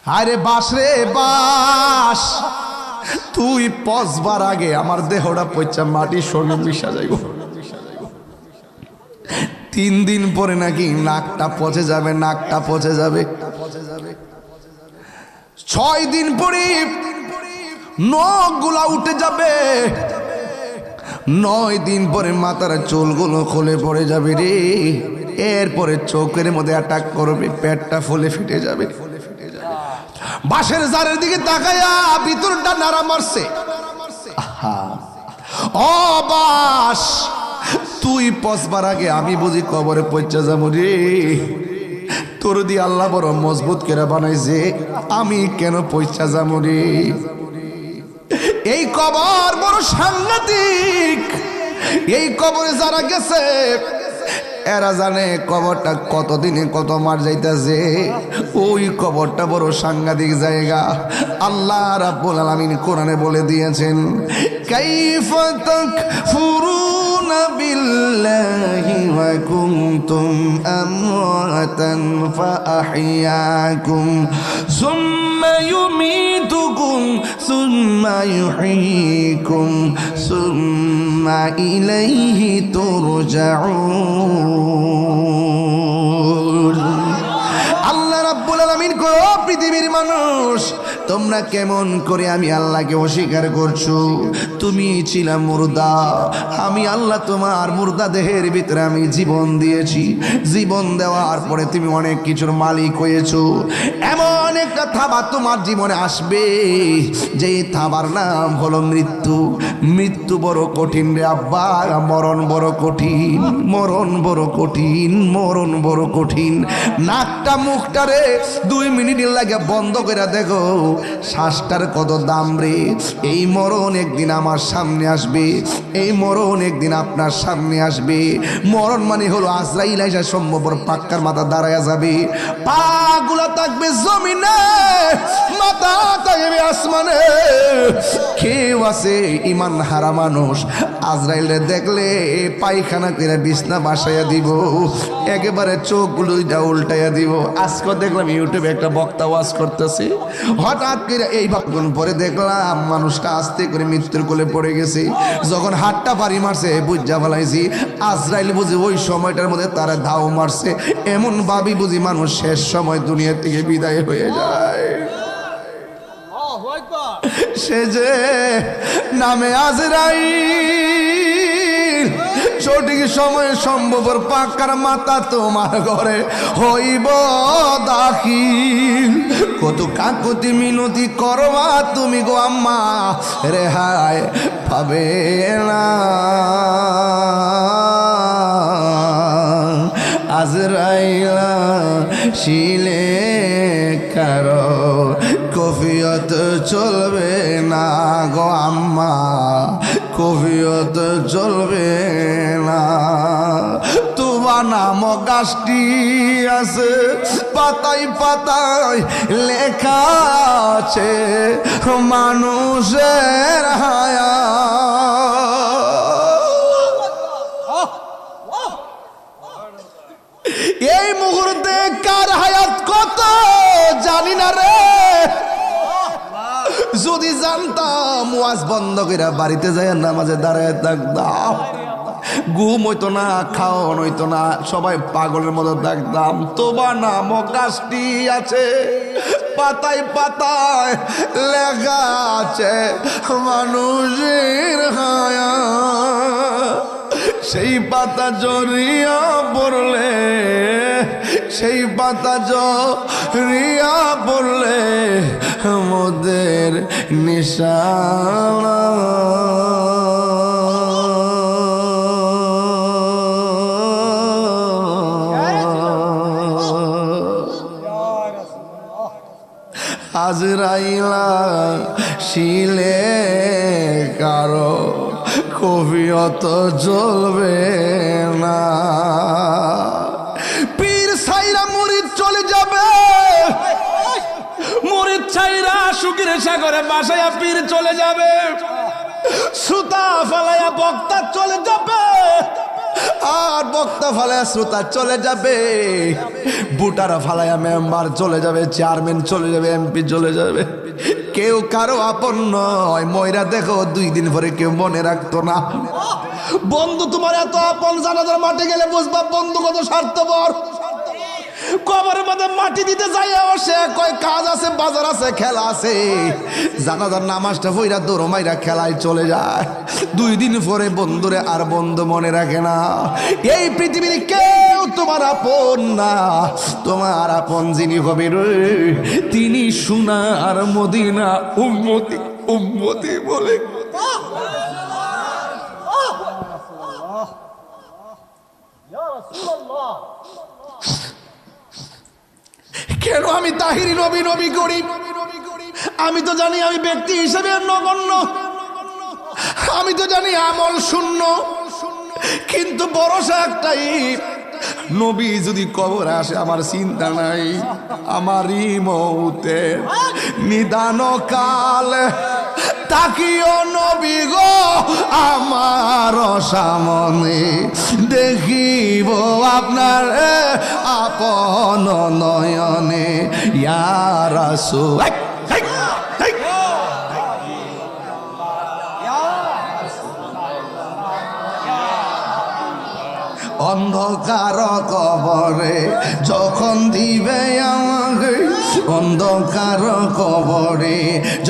আরে বাস রে বাস, তুই পচবার আগে আমার দেহটা পচা মাটির সঙ্গে মিশা যাইব। 3 দিন পরে নাকি নাকটা পচে যাবে, নাকটা পচে যাবে। 6 দিন পরে নখগুলা উঠে যাবে। 9 দিন পরে মাথার চুলগুলো খুলে পড়ে যাবে রে। এরপরে চোখের মধ্যে অ্যাটাক করবে, পেটটা ফুলে ফেটে যাবে। বাঁশের জারের দিকে তাকায়া ভিতরটা নাড়া মারছে। ও বাস, তুই পচবার আগে আমি বুঝি কবরে পৌঁছা যাবো রে। তোর দিয়ে আল্লাহ বড় মজবুত করে বানাইছে, আমি কেন পৌঁছা যাবো রে। এই কবর বড় সাংঘাতিক। এই কবরে যারা গেছে এরা জানে কবরটা কতদিনে কত মার যাইতেছে। ওই কবরটা বড় সাংঘাতিক জায়গা। আল্লাহ রাব্বুল আলামিন কোরআনে বলে দিয়েছেন, কাইফা তাকফুরুনা বিল্লাহি ওয়া কুনতুম আমওয়াতান ফাআহইয়াকুম সুম্মা ইউমীতুকুম সুম্মা ইউহয়ীকুম সুম্মা ইলাইহি তুরজাউন। আল্লাহ রাব্বুল আলামিন কো, পৃথিবীর মানুষ তোমরা কেমন করে আমি আল্লাহকে অস্বীকার করছো। তুমি ছিলা মুর্দা, আমি আল্লাহ তোমার মুর্দা দেহের ভিতরে আমি জীবন দিয়েছি। জীবন দেওয়ার পরে তুমি অনেক কিছুর মালিক হয়েছো। এমন একটা থাবা তোমার জীবনে আসবে যে থাবার নাম হলো মৃত্যু। মৃত্যু বড় কঠিন রে আব্বা, মরণ বড় কঠিন, মরণ বড় কঠিন, মরণ বড় কঠিন। নাকটা মুখটা রে 2 মিনিটের লাগে বন্ধ করে দেখো, শ্বাসটার কত দাম রে। এই মরণ একদিন আমার সামনে আসবে, এই মরণ একদিন আপনার সামনে আসবে। মরণ মানে হলো আজরাইল আইসা সম্ভব পাক্কার মাথা দাঁড়ায়া যাবে। পা গুলা থাকবে জমিনে, মাথা থাকবে আসমানে। কেউ আছে ইমান হারা মানুষ, আজরাইলে দেখলে পায়খানা করে বিছনা বাসাইয়া দিব, একেবারে চোখগুলো উল্টাইয়া দিব। আজকে দেখলাম ইউটিউবে একটা বক্তা ওয়াজ করতেছে, হঠাৎ করে এই বাক্যন পরে দেখলাম মানুষটা আস্তে করে মৃত্যুর কোলে পড়ে গেছে। যখন হাতটা বাড়ি মারছে বুঝা ফেলাইছি আজরাইল বুঝি ওই সময়টার মধ্যে তারা ধাও মারছে। এমন ভাবি বুঝি মানুষ শেষ সময় দুনিয়া থেকে বিদায় হয়ে যায়। সে যে নামে আজরাইল, সঠিক সময়ে সম্ভবর পাকার মাথা তোমার ঘরে হইব দাখিল। কত কাকুতি মিনতি করবা তুমি গো আম্মা, রেহাই পাবে না। আজরাইলা শিলে কারো কফিয়ত চলবে না গো আম্মা, কফিয়ত চলবে না। তোমার নাম গাছটি আছে, পাতায় পাতায় লেখা আছে মানুষের হায়া। এই মুহূর্তে কার হায়াত কত জানি না রে। যদি জানতাম ওয়াজ বন্ধ করে বাড়িতে যায় নামাজে দাঁড়ায় থাকতাম, ঘুম হইতো না, খাওয়ান হইতো না, সবাই পাগলের মতো থাকতাম। তোমার নাম গাছটি আছে, পাতায় পাতায় লেখা আছে মানুষের হায়া। সেই পাতা জড়িয়া পড়লে, সেই পাতা জড়িয়া পড়লে মোদের নিশানা। আজরাইলা শিলে কারো কফিয়ত চলবে না। পীর সাইরা মুরিদ চলে যাবে, মুরিদ ছাইরা সুখের সাগরে বাসায়া পীর চলে যাবে। সুতা ফালাইয়া বক্তা চলে যাবে, আর বক্তা ফালায়া শ্রোতা চলে যাবে, বুটারা ফালায়া মেম্বার চলে যাবে, চেয়ারম্যান চলে যাবে, এমপি চলে যাবে, কেউ কারো আপন নয়। ময়রা দেখো 2 দিন পরে কেউ মনে রাখতো না। বন্ধু তোমার এত আপন, জানাজার মাঠে গেলে বুঝবা বন্ধু কত স্বার্থপর। কবরের মধ্যে মাটি দিতে যাই সে কয় কাজ আছে, বাজার আছে, খেলা আছে, জানাজার নামাজটা হইরা দৌড় মাইরা খেলায় চলে যায়। 2 দিন পরে বন্ধুরে আর বন্ধু মনে রাখে না। এই পৃথিবীর কেউ তোমার আপন না। তোমার আপন যিনি হবে রে, তিনি সোনার মদিনা উম্মতি উম্মতি বলে। কেন আমি তাহিরি নবী নবী করি? আমি তো জানি আমি ব্যক্তি হিসেবে নগণ্য, আমি তো জানি আমল শূন্য, কিন্তু ভরসা একটাই, নবী যদি কবরে আসে আমার চিন্তা নাই। আমারই মৌতে নিদান কাল তাকিও নবী গো আমার সামনে, দেখিব আপনার আপন নয়নে। ইয়া রাসূল অন্ধকার কবরে যখন দিবে আমাকে, অন্ধকার কবরে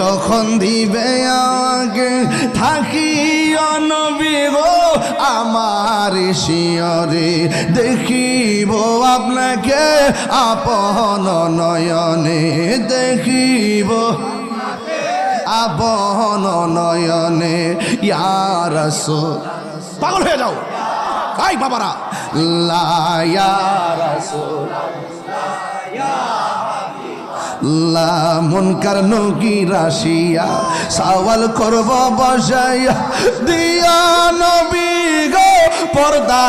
যখন দিবে আমাকে, থাকিও নবী গো আমার শিয়রে, দেখিব আপনাকে আপন নয়নে, দেখিব আপন নয়নে। ইয়া রাসূল পাগল হয়ে যাও ভাই বাবারা, লা ইয়া রাসূল লা মুনকার নকির আসিয়া সওয়াল করব বসাইয়া, দিয়া নবী গো পর্দা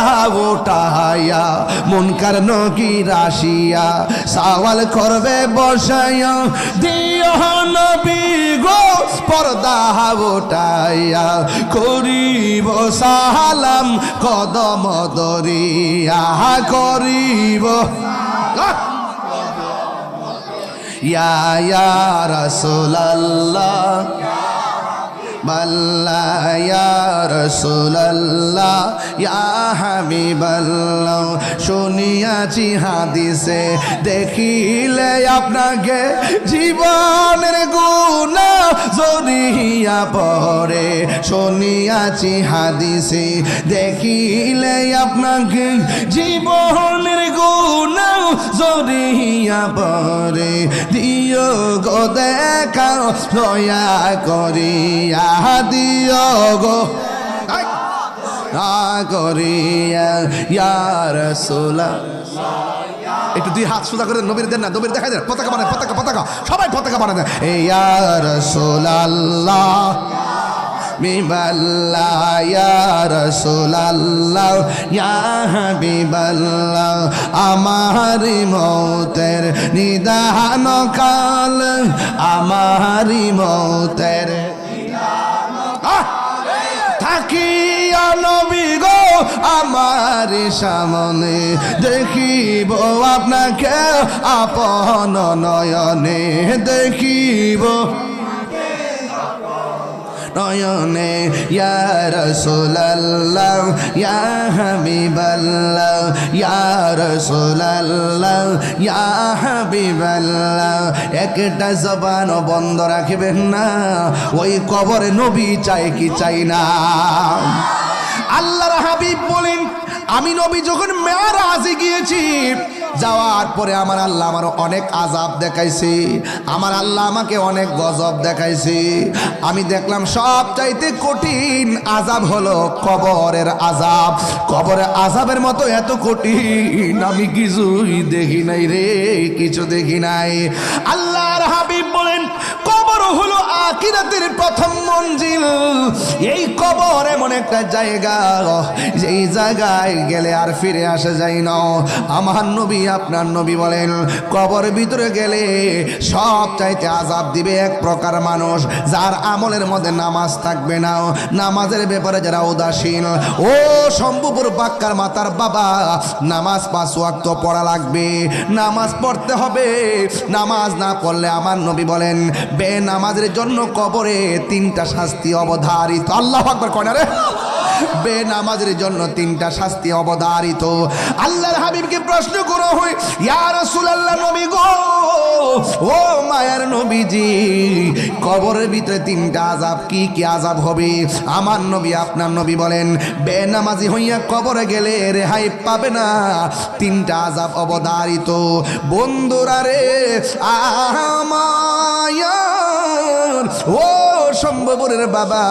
উঠাইয়া, মুনকার নকির আসিয়া সওয়াল করবে বসাইয়া, দিয়া নবী গো পর্দা উঠাইয়া, করিব সালাম কদম দরিয়া, করিব ইয়া ইয়া রাসূলুল্লাহ বাল্লাহ, ইয়া রাসূলুল্লাহ ইয়া হাবিবাল্লাহ। শুনিয়াছি হাদিসে দেখিলে আপনাকে জীবনের গুনাহ জড়িয়া পড়ে, শুনিয়াছি হাদিসে দেখিলে আপনাকে জীবনের গুনাহ জড়িয়া পড়ে, দিও গো দেখা দয়া করিয়া, দিও গো করিয়া ইয়া রাসূলুল্লাহ। একটু 2 হাত সোজা করে নবীর দেন না, নবীর দেখাই দেন, পতাকা বানায়, পতাকা পতাকা সবাই পতাকা বানায় দেন। ইয়া রাসূলুল্লাহ বিবাল্লাহ, ইয়া রাসূলুল্লাহ ইয়া হাবিবাল্লাহ। আমারি মৌতের নিদান কাল, আমারি মৌতের থাকিয়া নবী গো আমার সামনে, দেখিব আপনাকে আপন নয়নে, দেখিব নয়নে। ইয়া রাসূলুল্লাহ ইয়া হাবিবাল্লাহ, ইয়া রাসূলুল্লাহ ইয়া হাবিবাল্লাহ। একটা জবান বন্ধ রাখবেন না, ওই কবরে নবী চাই কি চাই না। আল্লাহর হাবিব বলেন, আমি নবী যখন মেরাজে গিয়েছি, যাওয়ার পরে আমার আল্লাহ আমার অনেক আযাব দেখাইছে, আমার আল্লাহ আমাকে অনেক গজব দেখাইছে। আমি দেখলাম সবচাইতে কঠিন আযাব হলো কবরের আযাব। কবরের আযাবের মতো এত কঠিন আমি কিছুই দেখি নাই রে, কিছু দেখি নাই। আল্লাহর হাবিব বলেন, কবর হলো আখিরাতের প্রথম মঞ্জিল এই কবর এমন একটা জায়গা যেই জায়গায় গেলে আর ফিরে আসা যায় না। আমার নবী আপনার নবী বলেন কবর ভিতরে গেলে সব চাইতে আযাব দিবে এক প্রকার মানুষ, যার আমলের মধ্যে নামাজ থাকবে না, নামাজের ব্যাপারে যারা উদাসীন। ও শম্ভুপুর বাক্কার মাতার বাবা, নামাজ 5 ওয়াক্ত পড়া লাগবে, নামাজ পড়তে হবে। নামাজ না পড়লে আমার নবী বলেন বেনামাজের জন্য কবরে 3টা শাস্তি অবধারিত। আল্লাহু আকবার কয় না রে? বেনামাজের জন্য 3টা শাস্তি অবধারিত। আল্লাহর হাবিবকে প্রশ্ন করা হয়, ইয়া রাসূলুল্লাহ নবী গো, ও মায়ার নবীজি, কবরের ভিতরে 3টা আযাব কি কি আযাব হবে? আমার নবী আপনার নবী বলেন বেনামাজি হইয়া কবরে গেলে রেহাই পাবে না, 3টা আযাব অবধারিত। বন্ধুরা রে আমার, ও শম্ভুপুরের বাবা,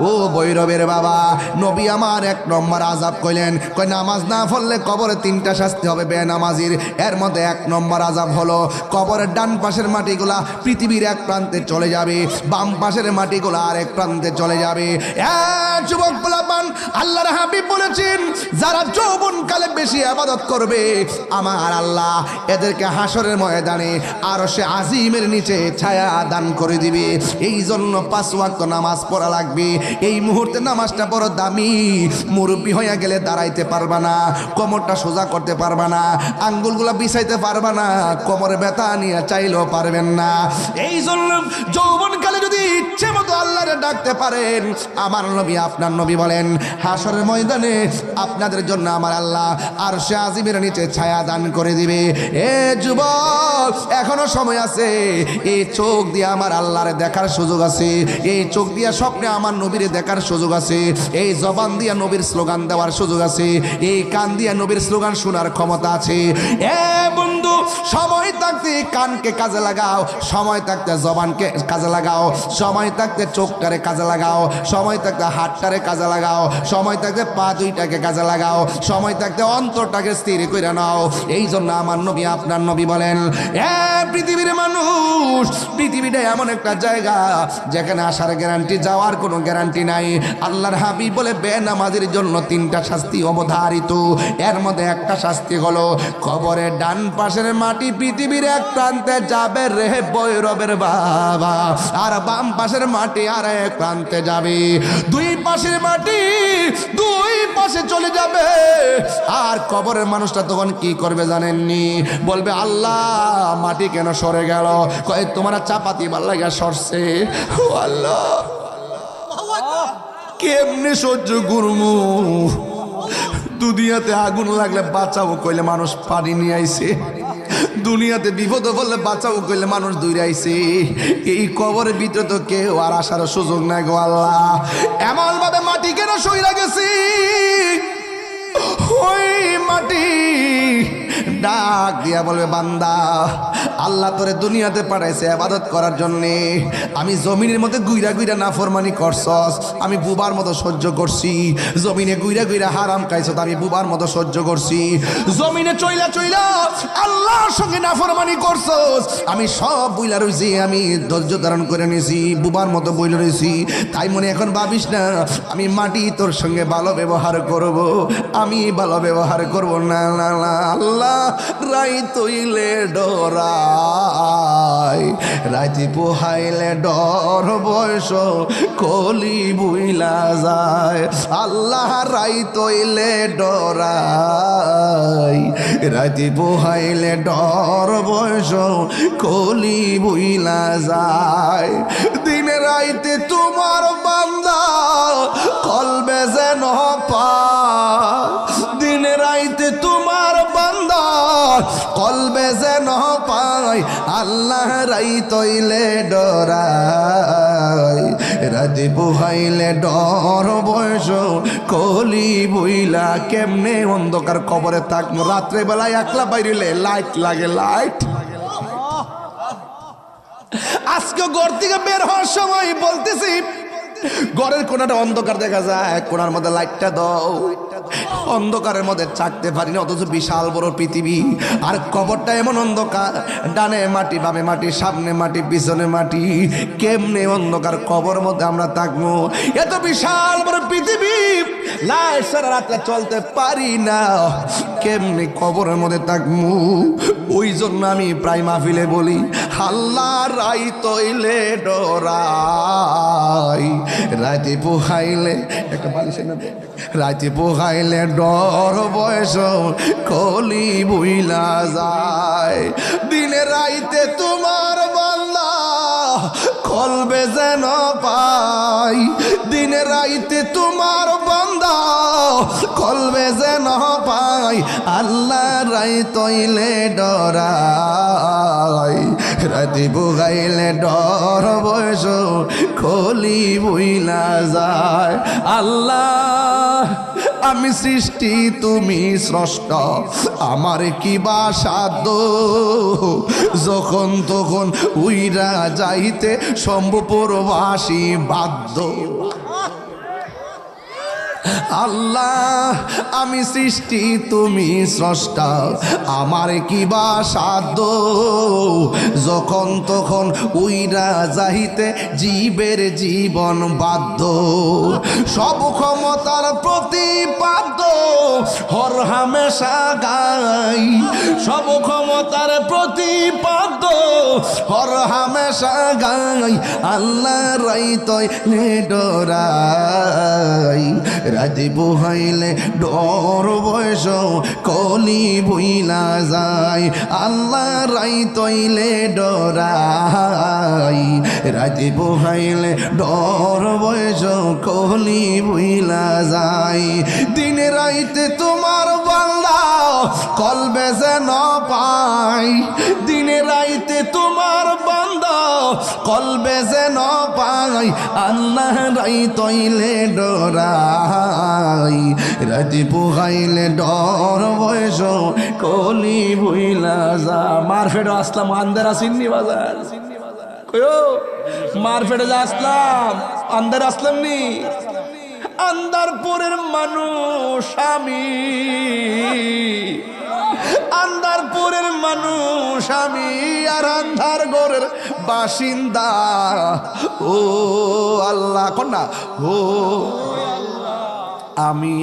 ও ভৈরবের বাবা, নবী আমার 1 নম্বর আযাব কইলেন, কই নামাজ না পড়লে কবরে 3টা শাস্তি হবে বেনামাজির। এর মধ্যে 1 নম্বর আযাব হলো কবরের ডান পাশের মাটিগুলা পৃথিবীর এক প্রান্তে চলে যাবে, বাম পাশের মাটিগুলা আরেক প্রান্তে চলে যাবে। যুবক পোলাপান, আল্লাহর হাবিব বলেছেন যারা যৌবনকালে বেশি ইবাদত করবে আমার আল্লাহ এদেরকে হাসরের ময়দানে আরশে আজিমের নিচে ছায়া দান করে দিবে। এই জন্য 5 ওয়াক্ত নামাজ পড়া লাগবে। এই মুহূর্তে নামাজটা বড় দামি। মুরব্বী হয়ে গেলে দাঁড়াইতে পারবা না, কোমরটা সোজা করতে পারবা না, আঙ্গুলগুলা বিছাইতে পারবা না, কোমরে ব্যথা নিয়ে চাইলেও পারবেন না। এই জন্য যৌবনকালে যদি ইচ্ছে মতো আল্লাহরে ডাকতে পারেন, আমার নবী আপনার নবী বলেন হাসরের ময়দানে আপনাদের জন্য আমার আল্লাহ আরশে আজিমের নিচে ছায়া দান করে দিবে। এ যুবক, এখনো সময় আছে। এই চোখ দিয়ে আমার আল্লাহরে দেখার সুযোগ আছে, এই চোখ দিয়ে স্বপ্নে আমার নবীরে দেখার সুযোগ আছে, এই জবান দিয়ে নবীর স্লোগান দেওয়ার সুযোগ আছে, এই কান দিয়ে নবীর স্লোগান শোনার ক্ষমতা আছে। এ বন্ধু, সময় থাকতে কানকে কাজে লাগাও, সময় থাকতে জবানকে কাজে লাগাও, সময় থাকতে চোখটারে কাজে লাগাও, সময় থাকতে হাতটারে কাজে লাগাও, সময় থাকতে পা দুইটাকে কাজে লাগাও, সময় থাকতে অন্তরটাকে স্থির করে নাও। এই জন্য আমার নবী আপনার নবী বলেন এ পৃথিবীর মানুষ, পৃথিবীটা এমন একটা জায়গা যেখানে আসার গ্যারান্টি, যাওয়ার কোনো গ্যারান্টি নাই। আল্লাহর হাবিব বলে বেনামাজির জন্য 3টা শাস্তি অবধারিত। এর মধ্যে একটা শাস্তি হলো কবরের ডান পাশের মাটি পৃথিবীর এক প্রান্তে যাবে রে ভৈরবের বাবা, আর বাম পাশের মাটি আর এক প্রান্তে যাবে। 2 পাশের মাটি 2 পাশে চলে যাবে। আর কবরের মানুষটা তখন কি করবে জানেননি? বলবে আল্লাহ মাটি কেন সরে গেল? কয় তোমার চাপাতি ভাল লাগা সরছে। ও আল্লাহ, কেমনে সহ্য করবো? দুনিয়াতে আগুন লাগলে বাঁচাবো কইলে মানুষ পানি নিয়ে আইছে, দুনিয়াতে বিপদ বললে বাঁচাবো কইলে মানুষ দূরে আইছে। এই কবরের ভিতরে তো কেউ আর আসার সুযোগ নাই গো আল্লাহ। এমন ভাবে মাটি কেন সইরা গেছি? ওই মাটি ডাক দিয়া বলবে বান্দা, আল্লাহ তোরে দুনিয়াতে পাঠাইছে ইবাদত করার জন্যে। আমি জমিনের মধ্যে গুইরা গুইরা নাফরমানি করছস, আমি বুবার মতো সহ্য করছি। জমিনে গুইরা গুইরা হারাম খাইছস, আমি বুবার মতো সহ্য করছি। জমিনে চইলা চইলা আল্লাহর সঙ্গে নাফরমানি করছস, আমি সব বইলা রইছি, আমি ধৈর্য ধারণ করে নিয়েছি, বুবার মতো বইলা রইছি। তাই মনে এখন ভাবিস না আমি মাটি তোর সঙ্গে ভালো ব্যবহার করব, আমি ভালো ব্যবহার করব না। না না, আল্লাহ রাই তৈলে ডরাই, রাতি পোহাইলে ডর বয়স কলি বুইলা যায়। আল্লাহ রাই তৈলে ডরাই, রাতি পোহাইলে ডর বয়স কলি বুইলা যায়। দিনে রাইতে তোমার বান্দা কলবে যেন পায়, দিনে রাইতে তোমার বান্দা কলবে যেন পায়। আল্লাহ রাই তৈলে ডরাই, রাতে বুহাইলে ডর বয়স কলি বইলা। কেমনে অন্ধকার কবরে থাকবো? রাত্রে বেলায় একলা বাইরে লাইট লাগে, লাইট। আজকে ঘর থেকে বের হওয়ার সময় বলতেছি ঘরের কোনাটা অন্ধকার দেখা যায়, কোনার মধ্যে লাইটটা দাও। অন্ধকারের মধ্যে চাকতে পারি না, অথচ বিশাল বড় পৃথিবী। আর কবরটা এমন অন্ধকার, ডানে মাটি বামে মাটি, সামনে মাটি পিছনে মাটি। কেমনে অন্ধকার কবর মধ্যে আমরা থাকবো? এত বিশাল বড় পৃথিবী, লাইট ছাড়া রাতে চলতে পারি না, কেমনে কবরের মধ্যে থাকবো? ওই জন্য আমি প্রায় মাহফিলে বলি, আল্লাহ রাই তৈলে ডরাই, রাতে পোহাইলে একটা বালিশ না, রাতে পোহাইলে ডর বয়স কলি বুইলা যায়। দিনে রাইতে তোমার বান্দা কলবে যেন পাই, দিনে রাইতে তোমার বান্দা কলবে যেন পাই। আল্লাহ রাই তৈলে ডরাই, রাতে বুগাইলে ডর বয়স কলি বুইলা যায়। আল্লাহ আমি সৃষ্টি তুমি স্রষ্টা, আমার কি বা সাধ্য, যখন তখন উইরা যাইতে সম্ভবপরবাসী বাধ্য। আল্লাহ আমি সৃষ্টি তুমি স্রষ্টা, আমার কি বা সাধ্য, যখন তখন উইরা যাইতে জীবের জীবন বাধ্য। সব ক্ষমতার প্রতিপাদ্য হর হামেশা গাই, সব ক্ষমতার প্রতিপাদ্য হর হামেশা গাই। আল্লাহ রাই তৈলে ডরাই, রাতে পোহাইলে ডর বয়স কলি বইলা যায়। আল্লাহ রাই তৈলে ডরাই, রাতে পোহাইলে ডর বয়স কলি বইলা যায়। দিনে রাইতে তোমার বান্দা কলবে যেন পাই, দিনে রাইতে তোমার বান্দা কলবে যেন পাই। আল্লাহ রাই তৈলে ডরাই, রাতে পোহাইলে ডর বয়স কলি বইলা যা। মারফেট আসলাম আন্দার আসিনি বাজার কয়ো, মারফেটে যা আসলাম আন্দার আসলাম নি, আন্দারপুরের মানুষ আমি, আন্দারপুরের মানুষ আমি, আর আন্ধার গড়ের বাসিন্দা। ও আল্লাহ কন্যা, ও আমি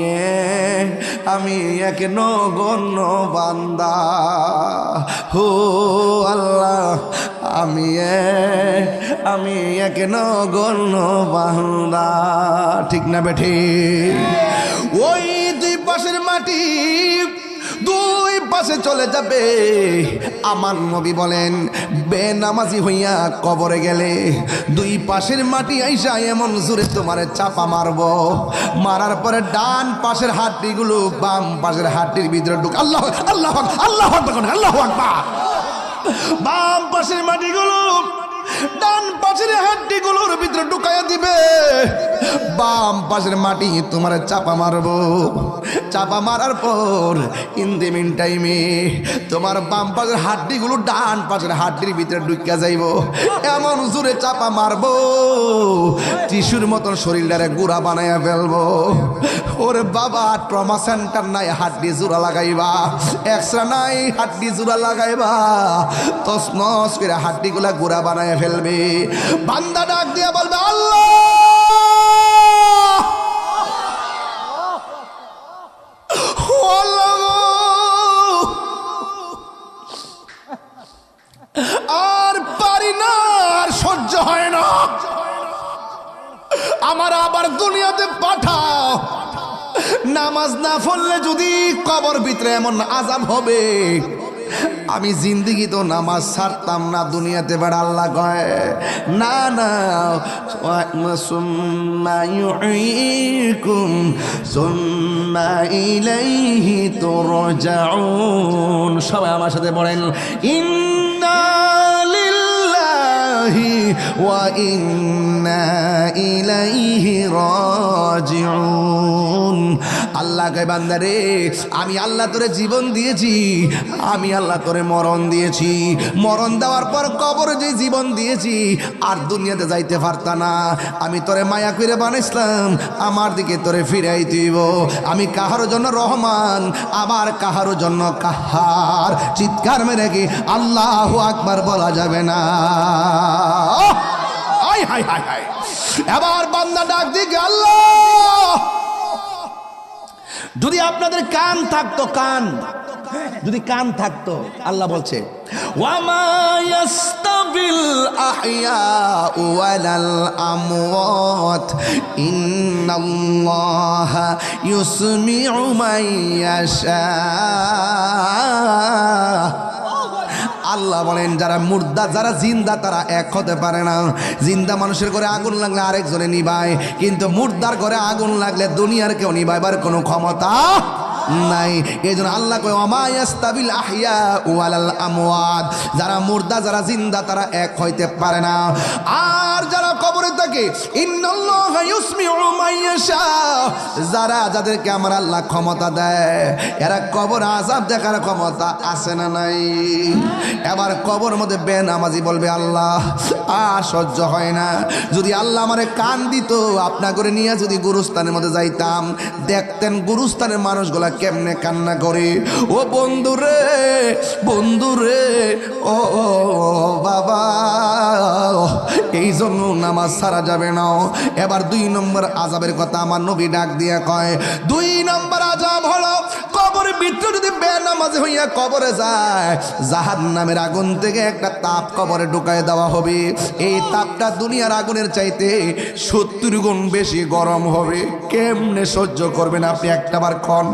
এক নগণ্য বান্দা। হো আল্লাহ আমি এক নগণ্য বান্দা। ঠিক না বেঠি? ওই দুই পাশের মাটি দুই পাশে চলে যাবে। আমার নবী বলেন, বেনামাজি হইয়া কবরে গেলে দুই পাশের মাটি আইসা এমন জোরে তোমারে চাপা মারবো, মারার পরে ডান পাশের হাড্ডিগুলো বাম পাশের হাড্ডির ভিতরে ঢুক। আল্লাহ আল্লাহ আল্লাহ আল্লাহ আকবার। বাম পাশের মাটিগুলো ডান পাশের হাড্ডিগুলোর ভিতরে ঢুকাইয়া দিবে। বাম পাশের মাটি তোমার চাপা মারবো, চাপা মারার পর ইন দি মিন টাইমে তোমার বাম পাশের হাড্ডিগুলো ডান পাশের হাড্ডির ভিতরে ঢুকিয়া যাইব। এমন জোরে চাপা মারবো টিস্যুর মতন শরীরটারে গুড়া বানাইয়া ফেলবো। ওরে বাবা, ট্রমা সেন্টার নাই, হাড্ডি জোড়া লাগাইবা, এক্সরা নাই, হাড্ডি জোড়া লাগাইবা, তসনস করে হাড্ডিগুলা গুড়া বানাইয়া ফেলবে। বান্দা ডাক দিয়া বলবে, আল্লাহ আর পারি না, আর সহ্য হয় না, আমার আবার দুনিয়াতে পাঠাও। নামাজ না পড়লে যদি কবর ভিতরে এমন আযাব হবে, আমি জিন্দিগি তো নামাজ ছাড়তাম না দুনিয়াতে। বেড়া আল্লাহ কয় না না, সুম্মা ইউঈকুম সুম্মা ইলাইহি তুরজাউন। সবাই আমার সাথে বলেন, ইন্না লিল্লাহি ওয়া ইন্না ইলাইহি রাজিউন। আল্লাহ কয় বান্দা রে, আমি আল্লাহ তোরে জীবন দিয়েছি, আমি আল্লাহ তোরে মরণ দিয়েছি। মরণ দেওয়ার পর কবরে যে জীবন দিয়েছি, আর দুনিয়াতে যাইতে পারতা না। আমি তোরে মায়া করে বানাইছিলাম, আমার দিকে তোরে ফিরাই দিব। আমি কাহার জন্য রহমান, আবার কাহার জন্য কাহার। চিৎকার মেরে কি আল্লাহু আকবার বলা যাবে না? High high high high. এবার বান্দা ডাক দিকে, আল্লাহ যদি আপনাদের কান থাকতো, কান যদি কান থাকতো, আল্লাহ বলছে ওয়ামা ইয়াস্তাবিল আহইয়াউ ওয়ালাল আমওয়াত ইন্নাল্লাহা ইউসমিউ মান ইয়াশা। আল্লাহ বলেন যারা মুর্দা যারা জিন্দা তারা এক হতে পারে না। জিন্দা মানুষের ঘরে আগুন লাগলে আরেকজনে নিবায়, কিন্তু মুর্দার ঘরে আগুন লাগলে দুনিয়ার কেউ নিবাইবার কোনো ক্ষমতা নাই। এই জন্য আল্লাহ কয় ওমা ইয়াস্তাবিল আহইয়া ওয়ালাল আমওয়াত, যারা মুর্দা যারা জিন্দা তারা এক হইতে পারে না। আর যারা কবরে থাকে ইন্নাল্লাহা ইউসমিউ মান ইয়াশা, যারা যাদেরকে আমার আল্লাহ ক্ষমতা দেয়, এরা কবর আযাব দেখার ক্ষমতা আছে না নাই? এবার কবর মধ্যে বেনামাজি বলবে আল্লাহ আর সহ্য হয় না, যদি আল্লাহ আমারে কান দিত, আপনা করে নিয়ে যদি গুরুস্থানের মধ্যে যাইতাম, দেখতেন গুরুস্থানের মানুষগুলা কেমনে কান্না করে। ও বন্ধুরে বন্ধুরে, ও বাবা, এই জন্য নামাজ ছাড়া যাবে না। এবার 2 নম্বর আযাবের কথা আমার নবী ডাক দিয়া কয়, 2 নম্বর আযাব হলো কবরের ভিতরে যদি বেনামাজি হইয়া কবরে যায়, জাহান্নামের আগুন থেকে একটা তাপ কবরে ঢুকায় দেওয়া হবে। এই তাপটা দুনিয়ার আগুনের চাইতে 70 গুণ বেশি গরম হবে। কেমনে সহ্য করবেন আপনি? একটাবার ক্ষণ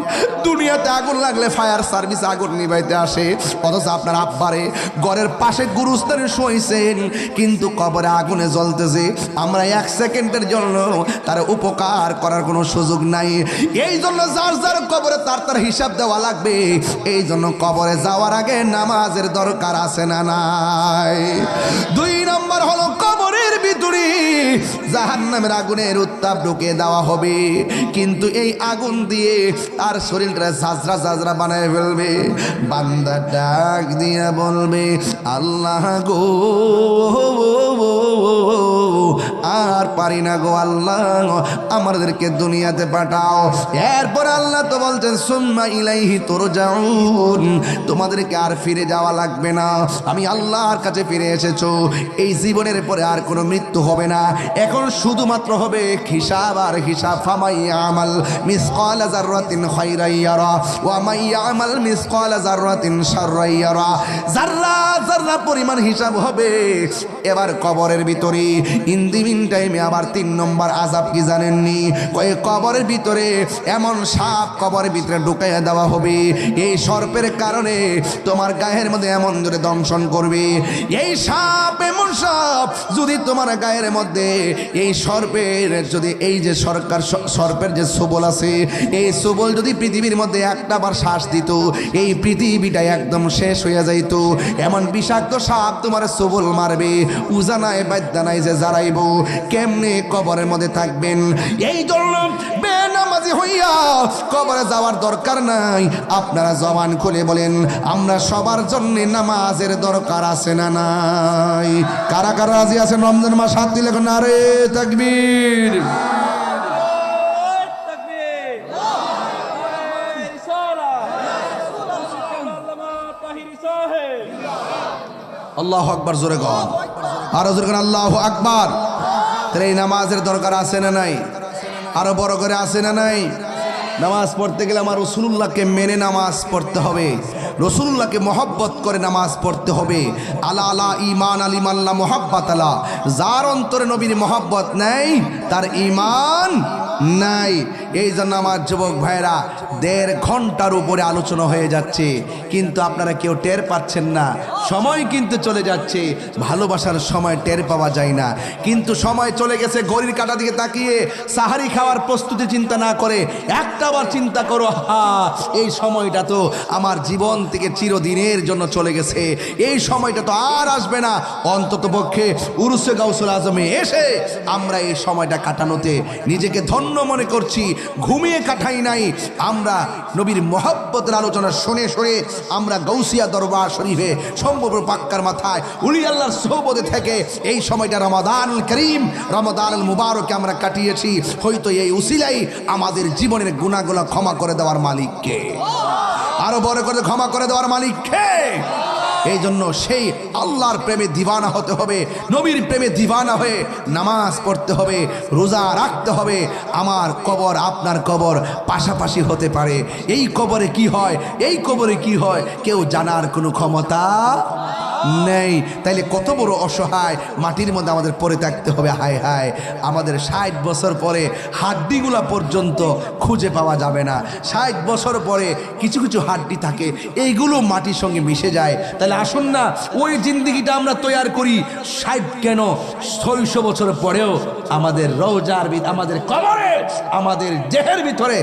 দুনিয়াতে আগুন লাগলে ফায়ার সার্ভিস আগুন নিভাইতে আসে, অথচ আপনার আব্বারে ঘরের পাশে গুরুস্থানে শুয়েছেন, কিন্তু কবরে আগুনে জ্বলতেছে। আমরা 1 সেকেন্ডের জন্য তার উপকার করার কোনো সুযোগ নাই। এই জন্য যার যার কবরে তার তার হিসাব দেওয়া লাগবে। এই জন্য কবরে যাওয়ার আগে নামাজের দরকার আছে না নাই? 2 নম্বর হলো কবরের ভিতরে জাহান্নামের আগুনের উত্তাপ ঢুকে দেওয়া হবে, কিন্তু এই আগুন দিয়ে তার শরীরটা ঝাঁঝরা ঝাঁঝরা বানায় ফেলবে। বান্দা ডাক দিয়া বলবে আল্লাহ গো আর পারি না গো আল্লাহ, আমাদেরকে দুনিয়াতে পাঠাও। এরপর আল্লাহ তো বলছেন সুম্মা ইলাইহি তুরজাউন, তোমাদেরকে আর ফিরে যাওয়া লাগবে না, আমি আল্লাহর কাছে ফিরে এসেছো। এই জীবনের পরে আর কোনো মৃত্যু হবে না, এখন শুধুমাত্র হবে হিসাব আর হিসাব। ফামাই আমাল মিসকাল যাররাতিন খায়রান ইয়ারা ওয়া মাই আমাল মিসকাল যাররাতিন শাররান ইয়ারা, যাররা যাররা পরিমাণ হিসাব হবে। এবার কবরের ভিতরে ইন দি মিন টাইমে আবার 3 নম্বর আযাব কি জানেননি? কয় কবরের ভিতরে এমন সাপ কবরের ভিতরে ঢুকাইয়া দেওয়া হবে, এই সর্পের কারণে তোমার গায়ের মধ্যে এমন ধরে দংশন করবে। এই সাপ এমন সাপ যদি তোমার গায়ের মধ্যে এই সর্পের যদি এই যে সর্পের যে সবল আছে, এই সবল যদি পৃথিবীর মধ্যে একটাবার শ্বাস দিত, এই পৃথিবীটা একদম শেষ হয়ে যাইত। এমন বিষাক্ত সাপ তোমার সবল মারবে, উজানায় বাদ্যানায় যে জারাইব। কেমনে কবরের মধ্যে থাকবেন? এই জন্য বেনামাজি হইয়া কবরে যাওয়ার দরকার নাই। আপনারা জবান খুলে বলেন আমরা সবার জন্য নামাজের দরকার আছে না নাই? কারা কারা রাজি আছেন রমজান মাস হাত দিলে নারে তাকবীর। আল্লাহু আকবার, জোরে কর, আরো জোরে কর আল্লাহু আকবার। তাহলে এই নামাজের দরকার আছে না নাই? আরো বড় করে আছে না নাই? নামাজ পড়তে গেলে আমার রাসূলুল্লাহকে মেনে নামাজ পড়তে হবে, রাসূলুল্লাহকে মহব্বত করে নামাজ পড়তে হবে। আলা আলা ঈমান আলিমাল্লাহ মুহাব্বাত আলা, যার অন্তরে নবীর মহব্বত নাই তার ঈমান নাই। এই জন্য আমার যুবক ভাইরা 1.5 ঘন্টার উপরে আলোচনা হয়ে যাচ্ছে, কিন্তু আপনারা কেউ টের পাচ্ছেন না। সময় কিন্তু চলে যাচ্ছে, ভালোবাসার সময় টের পাওয়া যায় না। কিন্তু সময় চলে গেছে, ঘড়ির কাঁটা দিকে তাকিয়ে সাহারি খাওয়ার প্রস্তুতি চিন্তা না করে একটাবার চিন্তা করো, এই সময়টা তো আমার জীবন থেকে চিরদিনের জন্য চলে গেছে, এই সময়টা তো আর আসবে না। অন্তত পক্ষে উরুসে গাউসুল আজমে এসে আমরা এই সময়টা কাটানোতে নিজেকে ধন্য ধন্য মনে করছি, ঘুমিয়ে কাটাই নাই। আমরা নবীর মহব্বতের আলোচনা শুনে শুনে আমরা গৌসিয়া দরবার শরীফে সম্ভব পাক্কার মাথায় উলি আল্লাহর সোহবতে থেকে এই সময়টা রমাদানুল করিম, রমাদানুল মুবারকে আমরা কাটিয়েছি। হয়তো এই উসিলাই আমাদের জীবনের গুনাহগুলো ক্ষমা করে দেওয়ার মালিককে, আরো বড় করে ক্ষমা করে দেওয়ার মালিককে। এই জন্য সেই আল্লাহর প্রেমে দিওয়ানা হতে হবে, নবীর প্রেমে দিওয়ানা হয়ে নামাজ পড়তে হবে, রোজা রাখতে হবে। আমার কবর আপনার কবর পাশাপাশি হতে পারে। এই কবরে কি হয়, এই কবরে কি হয় কেউ জানার কোনো ক্ষমতা নেই। তাইলে কত বড় অসহায় মাটির মধ্যে আমাদের পড়ে থাকতে হবে। হায় হায়, আমাদের 60 বছর পরে হাড্ডিগুলা পর্যন্ত খুঁজে পাওয়া যাবে না। 60 বছর পরে কিছু কিছু হাড্ডি থাকে, এইগুলো মাটির সঙ্গে মিশে যায়। তাহলে আসুন না ওই জিন্দিগিটা আমরা তৈরি করি। 60 কেন, 600 বছর পরেও আমাদের রওজার আমাদের কবরে, আমাদের দেহের ভিতরে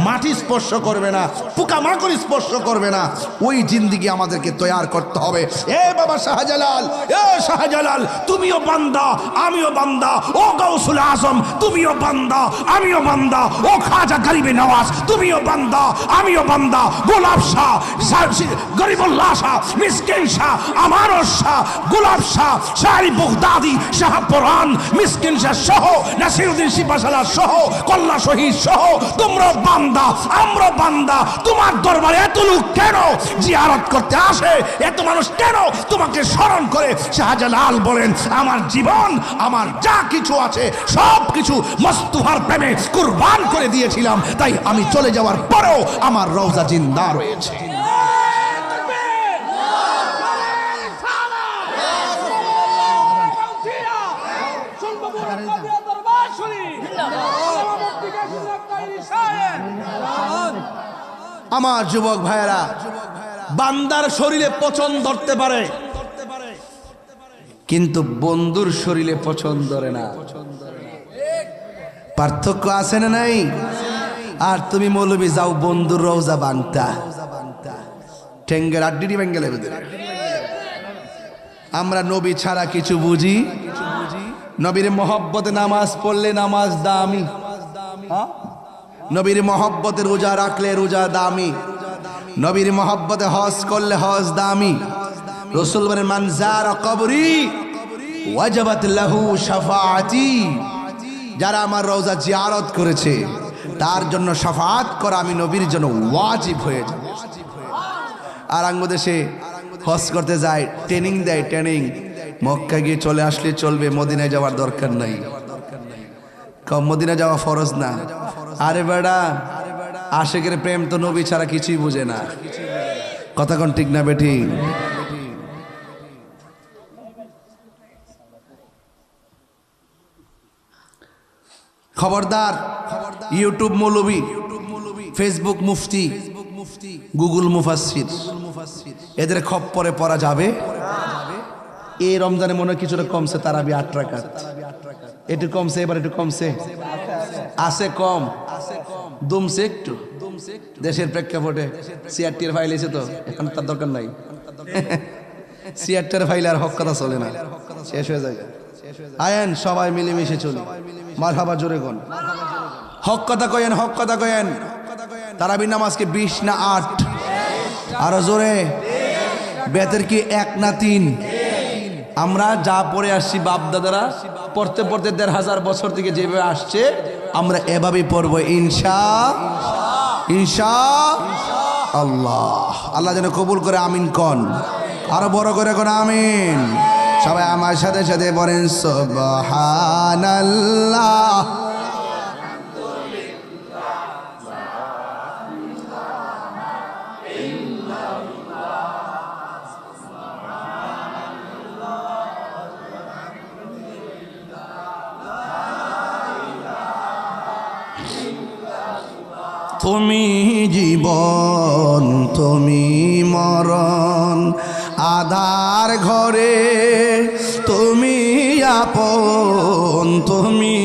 মাটি স্পর্শ করবে না, পোকামাকড় স্পর্শ করবে না। ওই জিন্দিগি আমাদেরকে তৈরি করতে হবে। বাবা শাহজালাল, এ শাহজালাল, তুমিও বান্দা আমিও বান্দা। ও গাউসুল আজম, তুমিও বান্দা আমিও বান্দা। ও খাজা গরিবে নওয়াজ, তুমিও বান্দা আমিও বান্দা। গোলাপ শাহ, গরিবুল্লাহ শাহ, মিসকিন শাহ, আমারও শাহ, গোলাপ শাহ, শাহরি বগদাদি, শাহপুরান, মিসকিন শাহ সহ, নাসিরউদ্দিন শিপাশালা সহ, কল্লা শহীদ সহ তোমরা বান্দা আমরা বান্দা। তোমার দরবারে এত লোক কেন জিয়ারত করতে আসে, এত মানুষ কেন তোমাকে স্মরণ করে? শাহজালাল বলেন, আমার জীবন, আমার যা কিছু আছে সব কিছু মস্তুহার প্রেমে কুরবান করে দিয়েছিলাম, তাই আমি চলে যাওয়ার পরেও আমার রওজা জিন্দা রয়েছে। আমার যুবক ভাইয়েরা, বান্দার শরীরে পচন ধরতে পারে কিন্তু বন্ধুর শরীরে পচন ধরে না। পার্থক্য আছে না নাই? আর তুমি মৌলবি যাও বন্ধুর রওজা বাংতা ঠেঙ্গের আড্ডি বেঙ্গেলে ভিতরে। আমরা নবী ছাড়া কিছু বুঝি? নবীর মহব্বতে নামাজ পড়লে নামাজ দামি, নবীর মহব্বতে রোজা রাখলে রোজা দামি, নবীর মহব্বতে হজ করলে হজ দামি। রাসূল বলেন, মান যারা কবরি ওয়াজাবাত লাহু শাফাআতি, যারা আমার রওজা জিয়ারত করেছে তার জন্য শাফাআত করা আমি নবীর জন্য ওয়াজিব হয়ে যাবে। আর আঙ্গদেশে হজ করতে যায়, ট্রেনিং দেয়, ট্রেনিং। মক্কা গিয়ে চলে আসলে চলবে, মদিনায় যাওয়ার দরকার নাই। কম মদিনা যাওয়া ফরজ না। আরে বেড়া, আশেকের প্রেম তো নবী ছাড়া কিছুই বুঝে না। কথা কোন ঠিক না বেটি? খবরদার, ইউটিউব মৌলবী, ফেসবুক মুফতি, গুগল মুফাসসির, এদের খপ্পরে পড়া যাবে? এই রমজানে মনে হয় কিছুটা কমছে তারাবি 8 রাকাত, একটু কমছে, এবার একটু কমছে, আছে কম, দমছে একটু দেশের প্রেক্ষাপটে। সিআরটির ফাইল এসে তো এখন তার দরকার নাই। সিআরটির ফাইল আর হক কথা চলে না, শেষ হয়ে যায়। আয়েন সবাই মিলেমিশে চলি, মারহাবা জোরে কোন হক কথা কয়েন, হক কথা কয়েন। তারাবির নামাজকে 20 না 8? আরো জোরে। বেতের কি 1 না 3? আমরা যা পড়ে আসছি বাপ দাদারা পড়তে পড়তে 1500 বছর থেকে যেভাবে আসছে আমরা এভাবেই পড়বো ইনশাআল্লাহ। আল্লাহ যেন কবুল করে, আমিন কন। আরো বড় করে কোন আমিন। সবাই আমার সাথে সাথে বলেন সুবহানাল্লাহ। তুমি জীবন, তুমি মরণ, আধার ঘরে তুমি আপন। তুমি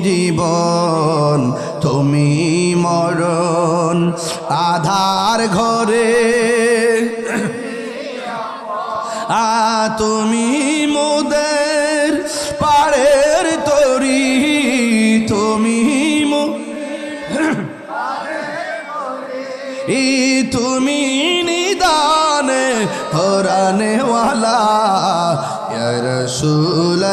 জীবন, তুমি মরণ, আধার ঘরে তুমি মোদের পাড়ের তরি। তুমি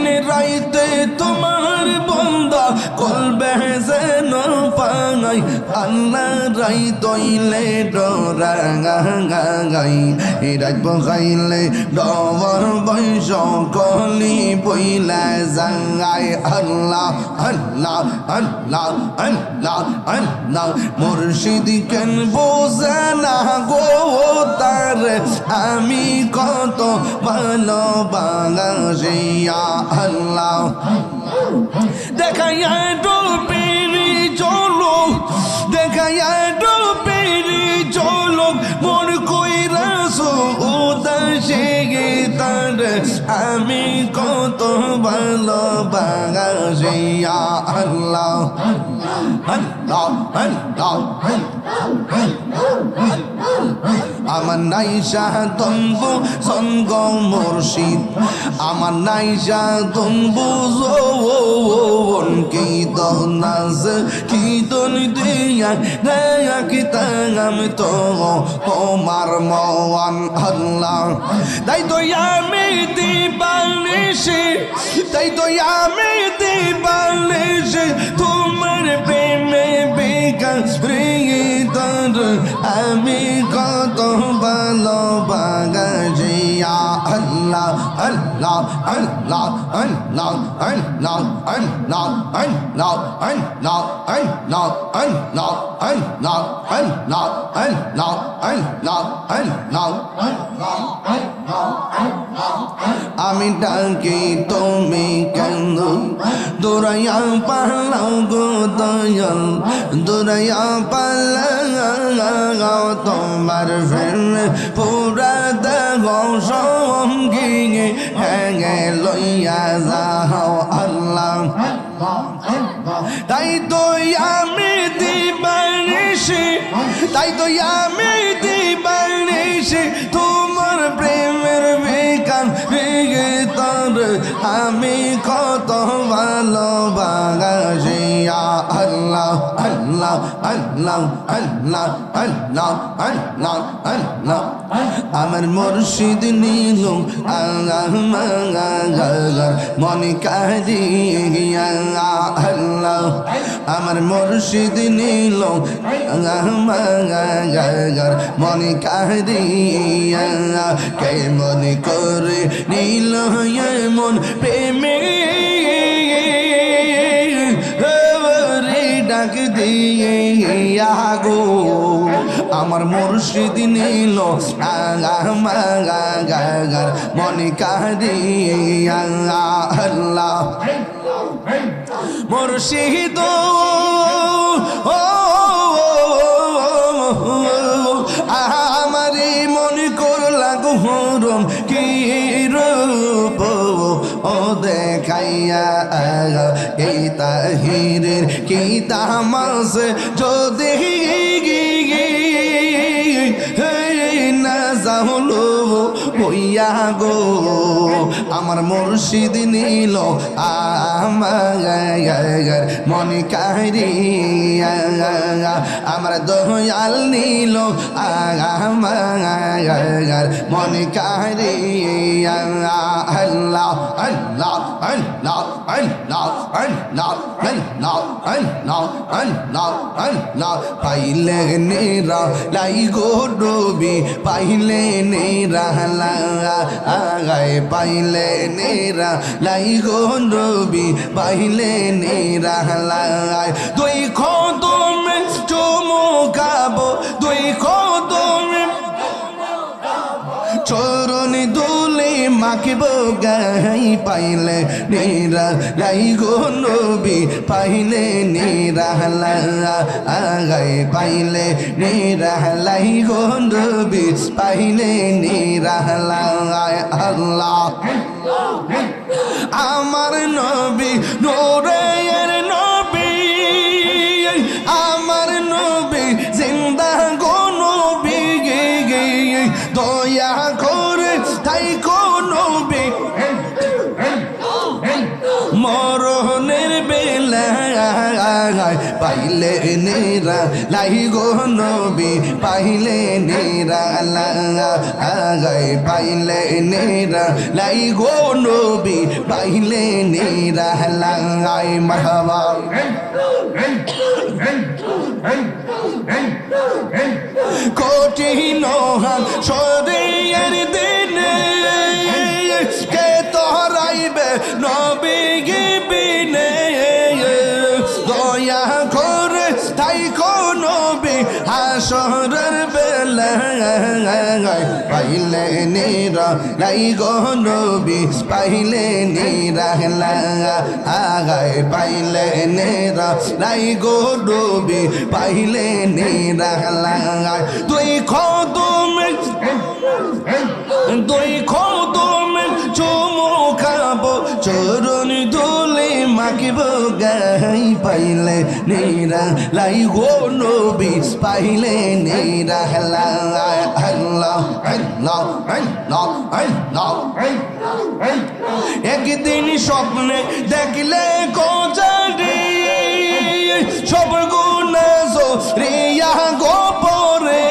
দিনে রাইতে তোমার বন্দা কলবে যেন পাই আল্লাহ রাই তৈলে ডরাই রাত বগাইলে ডবর বৈশ কলি বইলা জাঙ্গাই আল্লাহ আল্লাহ আল্লাহ আল্লাহ আল্লাহ মুর্শিদ কেন বোঝে না গো তার আমি কত ভালোবাসি আল্লাহ দেখাইয়া ডোবেরি চলো দেখাইয়া ডোবেরি চলো মন কইরাছো উদাসে তার আমি কত ভালোবাসি আল্লাহ আল্লাহ আল্লাহ আমার নাইশা তনবু সঙ্গ মুর্শিদ আমার নাইশা তনবু জোন কি দনাজ কি দন দিয়া রেয়া কি তাঙাম তো তোমার মওয়ান আল্লাহ তাই তো আমি দিবানিশি তাই তো আমি দিবানিশি তোমার প্রেমে বেকার আমি কত ভালোবাসি আল্লাহ আল্লাহ আল্লাহ আল্লাহ আল্লাহ আল্লাহ আল্লাহ আল্লাহ আল্লাহ আল্লাহ আল্লাহ আল্লাহ আল্লাহ আল্লাহ আল্লাহ আমি ডাকি তুমি কেন দৌড়াইয়া পালাও গো দয়াল দৌড়াইয়া পালাও তোমার ফের পুরা দেহ সঙ্গী হ্যাঙে লইয়া যাও আল্লাহ তাই তো আমি দিবানিশি তাই তো আমি দিবানিশি তোমার প্রেমের বেকার তার আমি কত ভালোবাসি আল্লাহ আল্লাহ আল্লাহ আল্লাহ আল্লাহ আল্লাহ আল্লাহ আমার মুর্শিদ নীল মনে কাঁদিয়া আল্লাহ আমার মুর্শিদ নীল মনে কাঁদিয়া কে মনে করে নীল মন প্রেমে ডাক দিয়ে গো আমার মুর্শিদ নীল মনে কাঁদিয়া আল্লাহ মুর্শিদ আমারে মনে করলা গহরম কি রূপ ও দেখাইয়া এই তাহিরের কি তামাস যদি না যাহলো হইয়া গো আমার মুর্শিদ নীল আমার মনে কাহিয়া আমার দয়াল নীল আমার মনে কাহিয়া আল্লাহ আল্লাহ আল্লাহ আল্লাহ আল্লাহ আল্লাহ আল্লাহ আল্লাহ আল্লাহ পাইলে নেরা লাই গো ডুবি পাইলে নেরা লাগায় পাইলে নেরা লাই গো ডুবি পাইলে নেরা লাগায় দুই কদমে চুমুকাবো দুই কদমে চরণ দুলে মাখিব গাই পাইলে নেরা লাই গো নবী পাইলে নেরা লাগাই পাইলে নেরা লাই গো নবী পাইলে নেরা লাগাই আল্লাহ আমার নবী নূরের নবী আমার নবী জিন্দা গো নবী দয়া করে তাই গো নবী মরণের বেলায় পাইলে নেরা লাই গো নবী পাইলে নেরা লাই পাইলে নেরা লাই গো নবী পাইলে নেরা লাই মারহাবা কঠিন শরীরের দিনে কে তোরাইবে নবী বিনে দয়া করে তাই কোন নবী হাসরের বেলায় পাইলে নেরা লাই গো নবী পাইলে নেরা লাই পাইলে নেরা লাই গো নবী পাইলে নেরা লাই তুই কদমে চুমু খাবো চরণ ধুলে মাখিব গাই পাইলে নেরা লাই গো নবী পাইলে নেরা লাই আল্লাহ আল্লাহ আল্লাহ আল্লাহ একদিন স্বপ্নে দেখলে কোজারি সব গুনাহ রিয়া গোপরে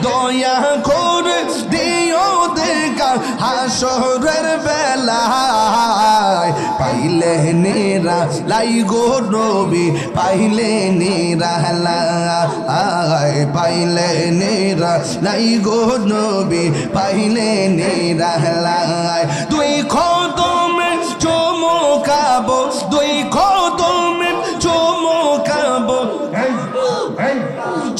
দয়া করে দিও দেখা হাসরের বেলায় পাইলে নেরা লাই গো নবী পাইলে নেরা লাই পাইলে নেরা লাই গো নবী পাইলে নেরা লাই দুই কদমে চুমুকাবো দুই কদমে চুমুকাবো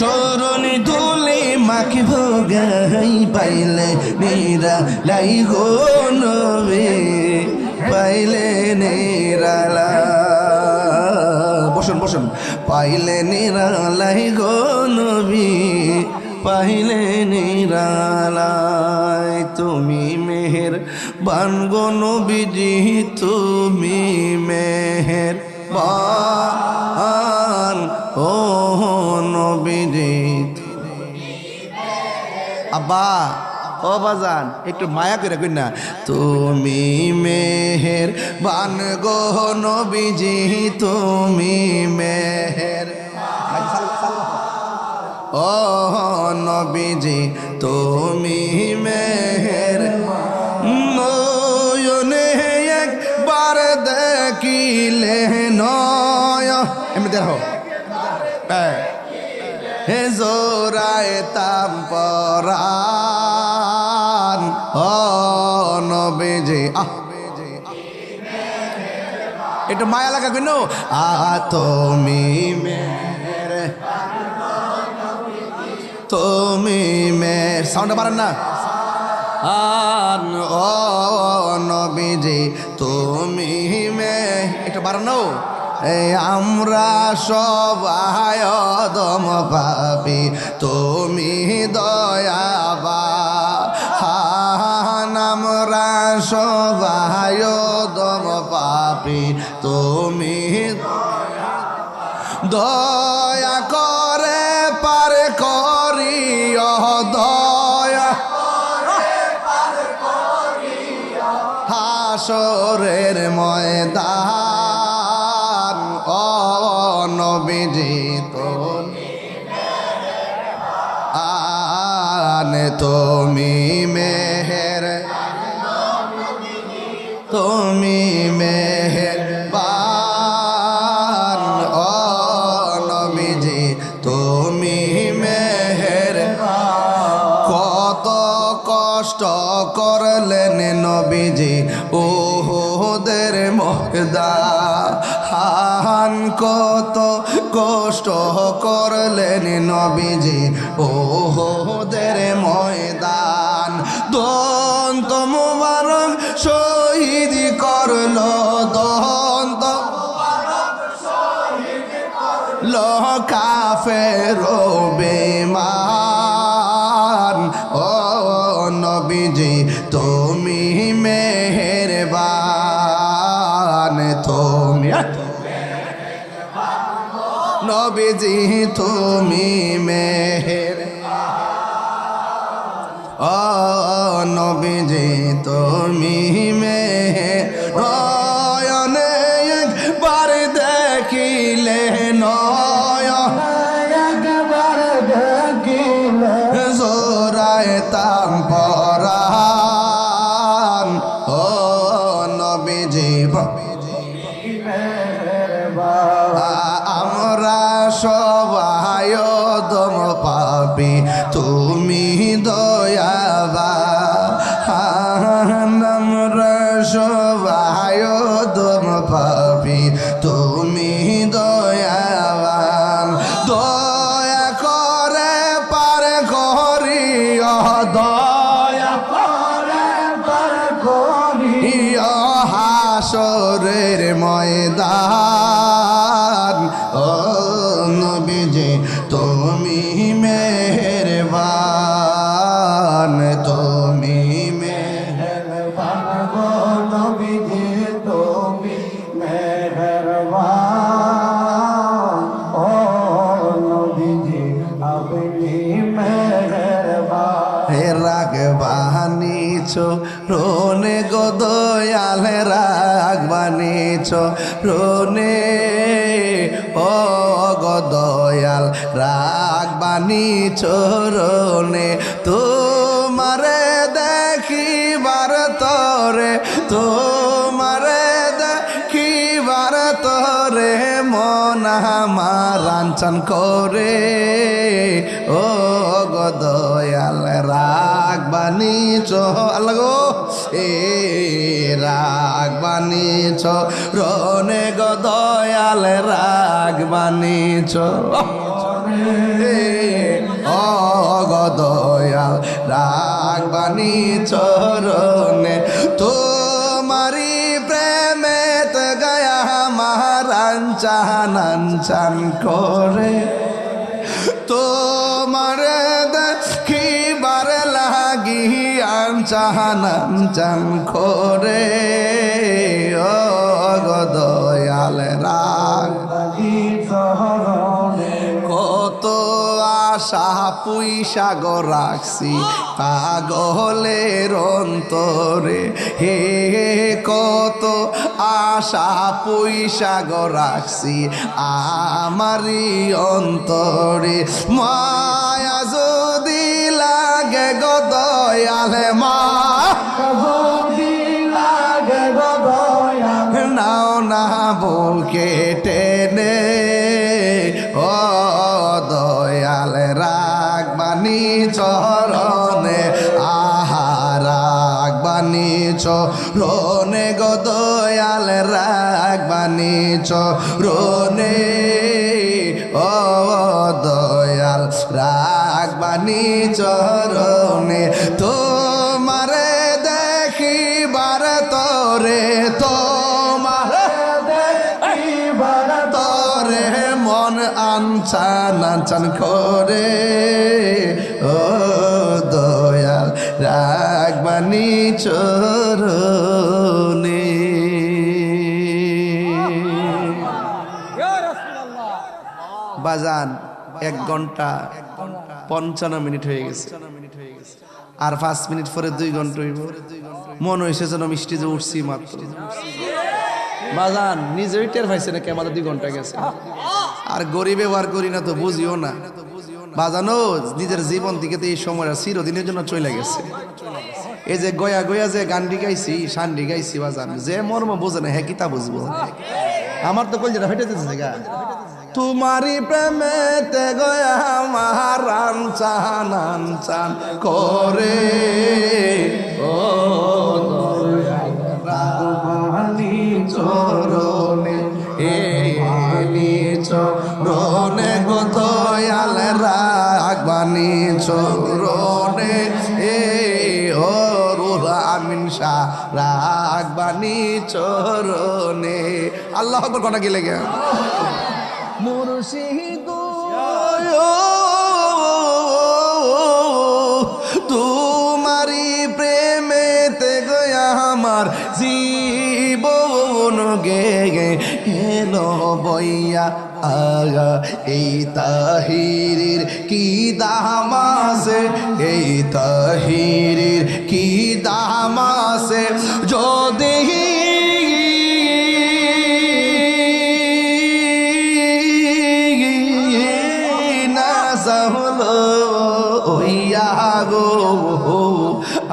চরণ ধুলে মাখিব গাই পাইলে নেরা লাই গো নবী পাইলে নেরা বসুন বসুন পাইলে নেরা লাই গো নবী পাইলে নেরা লাই তুমি মেহের বান গো নবীজি তুমি মেহের বান ও নবীজি আব্বা ও বাজান একটু মায়া করে কই না তুমি মেহের বান গো নবীজি তুমি মেহের ও নবীজি তুমি মেহের নয়নে একবার দেখিলে নয় এমনি দেখো হে জোড়ায় তাম পরান ও নবীজি একটু মায়া লাগা কেন তুমি মেহের তুমি মেহের সাউন্ড পারেন না ও নবীজি তুমি একটু বাড়ানো আমরা সবাই অদম পাপি তুমি দয়াবান আমরা সবাই অদম পাপি তুমি দয়া করে পার করিও দয়া হাসরের ময়দান ও নবীজি তুমি মেহের তুমি মেহেরবান ও নবীজি তুমি মেহের কত কষ্ট করলেন নবীজি ওদের ময়দান কত কষ্ট করলেন নবীজি ওদের ময়দান দন্ত মুবারক শহীদ করলো দন্ত কাফের বেঈমান ও নবীজি তুমি মেহেরবান তুমি নবীজি তুমি মেহের ও নবীজি তুমি মেহের নয়নে একবার দেখিলে হাসরের ময়দান ও নবীজি তুমি মেহেরবান তুমি মেহেরবান গো নবীজি তুমি মেহেরবান ও নবীজি আপনি মেহেরবান হে রাগবানিছো রোনে গো দয়াল রাগবানিছো রোনে ও গো দয়াল রাগবানিছো রোনে তোমারে দেখিবার তরে তোমারে দেখিবার তরে মন আমার আঞ্চন করে ও গো দয়াল রাগবানিছো আল্লাহ গো এ রাগবানিছো রনে গো দয়াল রাগবানিছো ও গো দয়াল রাগবানিছো রনে তোমারি প্রেমেত গয়া আঞ্চান করে তোমার দেখিবার লাগি আঞ্চান করে ও গো দয়াল কত আশা পুইসা গো রাখছি পাগলের অন্তরে হে কত আশা পুইসা গো রাখছি আমারি অন্তরে মায়া যদি লাগে গো দয়াল মা যদি লাগে গো দয়াল নাও না বুকে টেনে ও দয়াল রাগবানি চরণে আহা রাগবানি চরণে গো দয়াল রাগবানি চরণে ও দয়াল রাগবানি চরণে তোমারে দেখিবার তরে তোমার দেখিবার তরে মন আঞ্চান করে ও দয়াল রাগবানি চরণে বাজান 1 ঘন্টা 55 মিনিট হয়ে গেছে আর 5 মিনিট পরে 2 ঘন্টা হইব মন হইছে যেন মিষ্টি যে উঠছি মাত্র বাজান নিজেই টের পাইছে না আমাদের 2 ঘন্টা গেছে আর গরিব ব্যবহার করি না তো বুঝিও না বাজানো নিজের জীবন থেকে তো এই সময়টা চিরদিনের জন্য চলে গেছে এই যে গয়া গয়া যে গানটি গাইছি শান্ডি গাইছি বাজান যে মর্ম বোঝে না হ্যাঁ কিতা বুঝবো আমার তো কলজাটা ফেটে যেতেছে গা তোমারি প্রেমেতে গয়া আমার আঞ্চান করে ও রাগবানি চরণে চরণে গো দয়াল রাগবানি চরণে ও রুহুল আমিন শাহ রাগবানি চরণে আল্লাহ আকবার কোনা গেলে গে মুর্শিদ তোমারি প্রেমেতে গয়া আমার জীবন গে হেলো বইয়া আগা এই তাহিরির কি দাম আছে এই তাহিরির কি দাম আছে যদি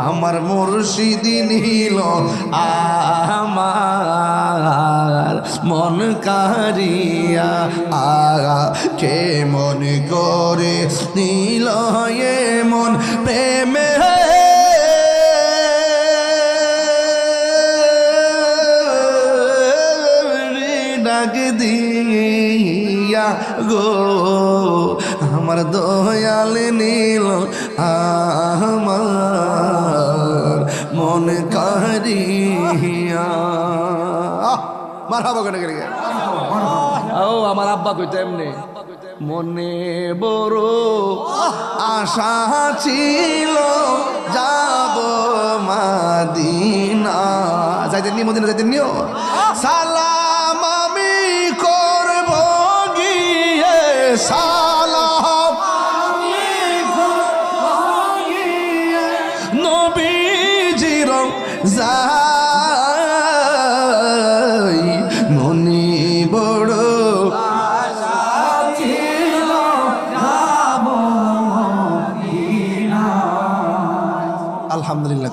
আমার মুর্শিদি নীল আমার মন কারিয়া আগা কে মন করে নীল মন প্রেমে ডাক দিয়া গো আমার দয়াল নীল আমার মন কারিয়া মারহাবা করে গেলে ও আমার আব্বা কইতো এমনি মনে বড় আশা ছিল যাব মাদিনা যাইতেন নি মদিনা যাইতেন নিও সালাম আমি করব গিয়ে সালাম নবীজির যাই মনে বড় আলহামদুলিল্লাহ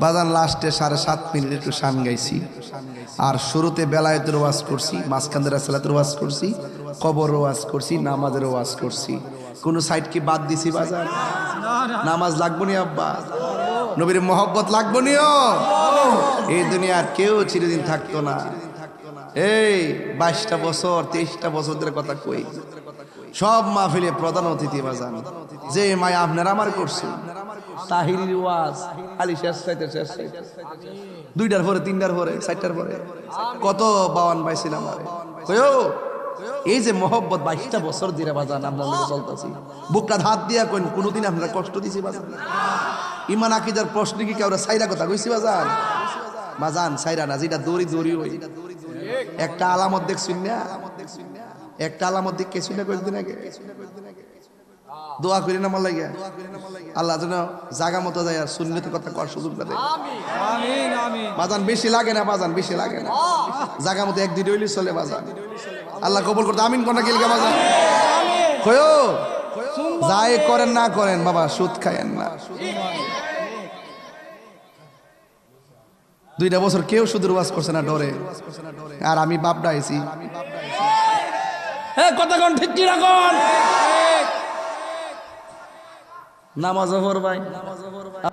বাজান লাস্টে 7.5 মিনিট একটু শান গাইছি আর শুরুতে বেলায়েতের ওয়াজ করছি মাঝখান দিয়ে সালাতের ওয়াজ করছি কবর ওয়াজ করছি নামাজের ওয়াজ করছি কোন সাইড কি বাদ দিছি বাজান নামাজ লাগবো নি আব্বা নবীর মহব্বত লাগবো নিও এই দুনিয়ার কেউ চিরদিন থাকতো না এই 22টা বছর 23টা বছর ধরে কথা কই সব মাহফিলে প্রধান অতিথি বাজান যে মায়া আপনারা আমার করছে তাহিরির ওয়াজ খালি শেষ চাইতে 2টার পরে 3টার পরে 4টার পরে কত বাওয়ান পাইছিলাম কইও এই যে মহব্বত 22টা বছর ধরে বাজান আপনার লগে চলতেছি বুকটা হাত দিয়া কইন কোনোদিন আপনারা কষ্ট দিছি বাজান ইমান আকীদার প্রশ্ন কি কাউরে সাইরা কথা কইছি বাজান বাজান সাইরা না যেটা দড়ি দড়ি হই একটা আলামত দেখছিন না একটা আলামত দেখে শুনে কয়েকদিন আগে দোয়া করি না আমার লাগে আল্লাহ যেন জাগা মতো যায় আর সুন্নতের কথা কর সুযোগ দেয় বাজান বেশি লাগে না বাজান বেশি লাগে না জাগা মতো 1-2 হইলে চলে বাজান আল্লাহ কবুল করতে আমিন কোনটা গেলগা বাজান কয়ো যাই করেন না করেন বাবা সুদ খায়েন না 2টা বছর কেউ সুদের ওয়াজ করছে না ডরে আর আমি বাপ ডাইছি কথা কোন ঠিক কি রাখুন নামাজ পড়বাই